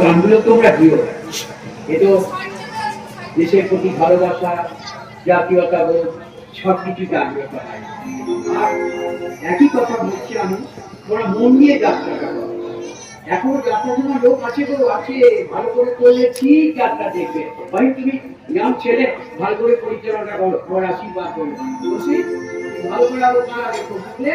গানগুলো তোমরা প্রিয়, এতো দেশের প্রতি ভালোবাসা, জাতীয়তা বোধ সবকিছু জাগ্রত হয়। আর একই কথা বলছি আমি, তোমরা মন দিয়ে যাত্রাটা করো। এখনো যাত্রার জন্য লোক আছে, গো আছে, ভালো করে করলে ঠিক যাত্রা দেখবে। ভাই তুমি ইয়াং ছেলে, ভালো করে পরিচালনা করো, তোমার আশীর্বাদ করবে, বুঝলি? ভালো করে আলোচনা রেখো, বুঝলে?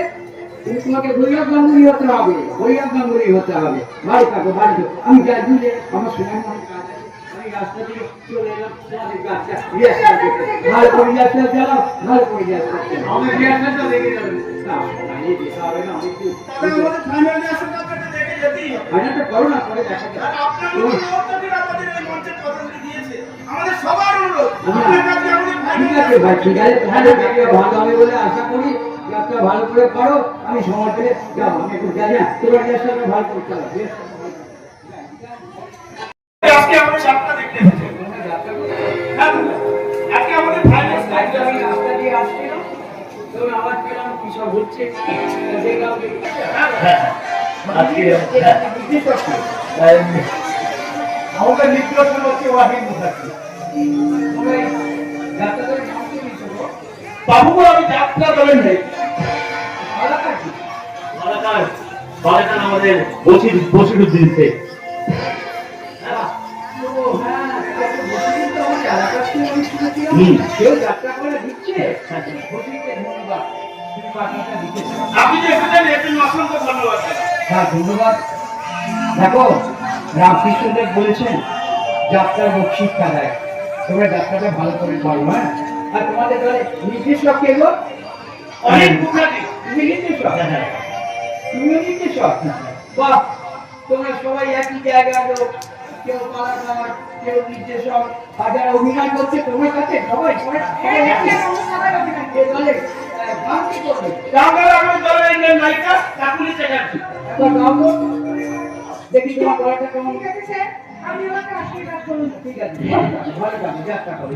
তুমি তোমাকে বৈরাগ গাঙ্গুলি হতে হবে, বৈরাগ গাঙ্গুলি হতে হবে। ভালো থাকো, ভালো থাকো। আমি যাই, বুঝলে আমার সময় মনে কাজ আছে, আমি রাস্তা থেকে চলে এলাম তোমাদের কাজটা রিহার্সাল করতে। ভালো করে রিহার্সাল চালাও, ভালো করে রিহার্সাল চালাও। আমি রিহার্সালটা দেখে যাবেন না, এই যেতে হবে না, আমি একটু আমাদের ফাইনাল রিহার্সালটা আপনাকে দেখে যেতেই হবে। ফাইনালটা করো না, করে দেখা যাবে। আপনার অনুরোধটা আমাদের এই মঞ্চের কথা দিয়েছে, আমাদের সবার অনুরোধ। আপনার কাছে আমাদের ঠিক আছে ভাই, ঠিক আছে, তাহলে ভালো হবে বলে আশা করি। যাত্রা ভালো করে করো, আমি সময় পেলে যাবো, আমি একটু যাই না, তোমার রিহার্সালটা ভালো করে চালাও। আজকে আমাদের যাত্রা দেখতে এসেছে, হ্যাঁ আজকে আমাদের ফাইনাল লাইভটা আমি রাস্তা দিয়ে আসছিলাম, তখন আওয়াজ পেলাম কি সব হচ্ছে, দেখলাম আজকে আমাদের নির্দেশন হচ্ছে ওয়াহিদ মুখার্জি। যাত্রা দলের নাম কি নিয়েছো বাবু? আমি যাত্রা দলের নেই, বালাকার আমাদের বসিরুদ্দিন শেখ। কেউ যাত্রা করে দিচ্ছে, আপনি যে এসেছেন এর জন্য অসংখ্য ধন্যবাদ। হ্যাঁ ধন্যবাদ। দেখো রামকৃষ্ণদেব বলেছেন যাত্রার লোক শিক্ষা দেয়, তোমরা যাত্রাটা ভালো করে করো। হ্যাঁ, আর তোমাদের দলে নির্দেশক কে গো? অনেক মুখার্জি। তুমি নির্দেশক? তুমিও নির্দেশক? বাহ, তোমরা সবাই একই জায়গার লোক, কেউ কলাকার, কেউ নির্দেশক, আর যারা অভিনয় করছে তোমার কাছে সবাই দলে গান কি করবে? নায়িকা কাকুলি চ্যাটার্জি। দেখি তোমার গলাটা কেমন? আমি ওকে আশীর্বাদ করুন। ঠিক আছে, ভালো যাবে, যাত্রা করো।